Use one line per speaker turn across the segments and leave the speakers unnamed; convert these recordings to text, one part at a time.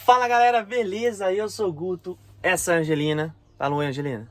Fala galera, beleza? Eu sou o Guto, essa é a Angelina. Fala oi, Angelina.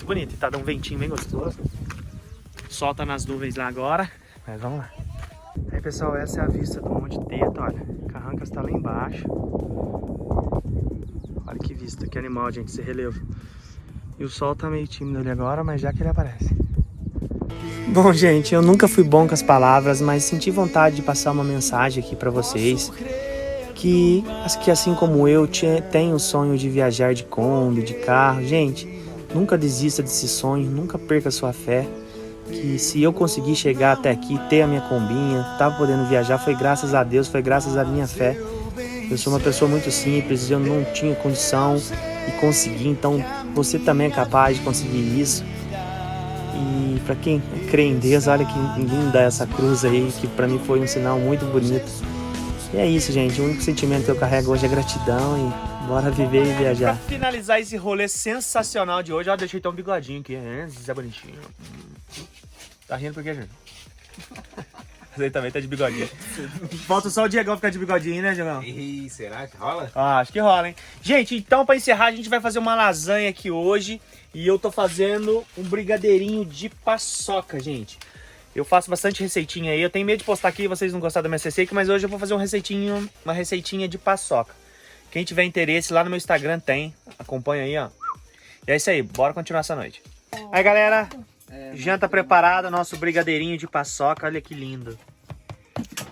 muito bonito. E tá dando um ventinho bem gostoso. O sol tá nas nuvens lá agora. Mas vamos lá. Aí, pessoal, essa é a vista do Monte Teto, olha. Carrancas tá lá embaixo. Olha que vista, que animal, gente, esse relevo. E o sol tá meio tímido ali agora, mas já que ele aparece. Bom, gente, eu nunca fui bom com as palavras, mas senti vontade de passar uma mensagem aqui pra vocês. Que assim como eu, tenho o sonho de viajar de Kombi, de carro. Gente, nunca desista desse sonho, nunca perca a sua fé. Que se eu conseguir chegar até aqui, ter a minha combinha, tava podendo viajar, foi graças a Deus, foi graças à minha fé. Eu sou uma pessoa muito simples, eu não tinha condição e consegui, então você também é capaz de conseguir isso. E para quem crê em Deus, olha que linda essa cruz aí, que para mim foi um sinal muito bonito. E é isso, gente, o único sentimento que eu carrego hoje é gratidão e bora viver e viajar. Pra finalizar esse rolê sensacional de hoje, ó, deixei até um bigodinho aqui, né? Zé bonitinho. Tá rindo por quê, gente? Você também tá de bigodinho. Falta só o Diegão ficar de bigodinho, né, Diegão?
Ih, será que rola?
Ah, acho que rola, hein? Gente, então pra encerrar, a gente vai fazer uma lasanha aqui hoje. E eu tô fazendo um brigadeirinho de paçoca, gente. Eu faço bastante receitinha aí. Eu tenho medo de postar aqui, vocês não gostaram da minha receita, mas hoje eu vou fazer uma receitinha de paçoca. Quem tiver interesse, lá no meu Instagram tem. Acompanha aí, ó. E é isso aí, bora continuar essa noite. Aí, galera, janta preparada, nosso brigadeirinho de paçoca. Olha que lindo.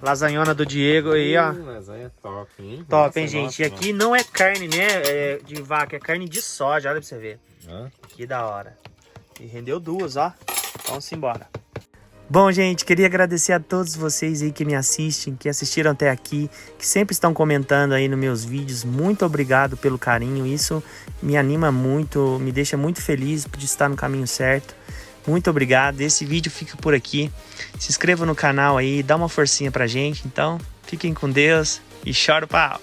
Lasanhona do Diego aí, ó.
Lasanha top, hein?
Top,
nossa,
hein, gente?
Nossa,
E aqui não é carne, né, de vaca, é carne de soja, olha pra você ver. Que da hora. E rendeu duas, ó. Vamos embora. Bom, gente, queria agradecer a todos vocês aí que me assistem, que assistiram até aqui, que sempre estão comentando aí nos meus vídeos. Muito obrigado pelo carinho, isso me anima muito, me deixa muito feliz de estar no caminho certo. Muito obrigado, esse vídeo fica por aqui. Se inscreva no canal aí, dá uma forcinha pra gente. Então, fiquem com Deus e chora o pau!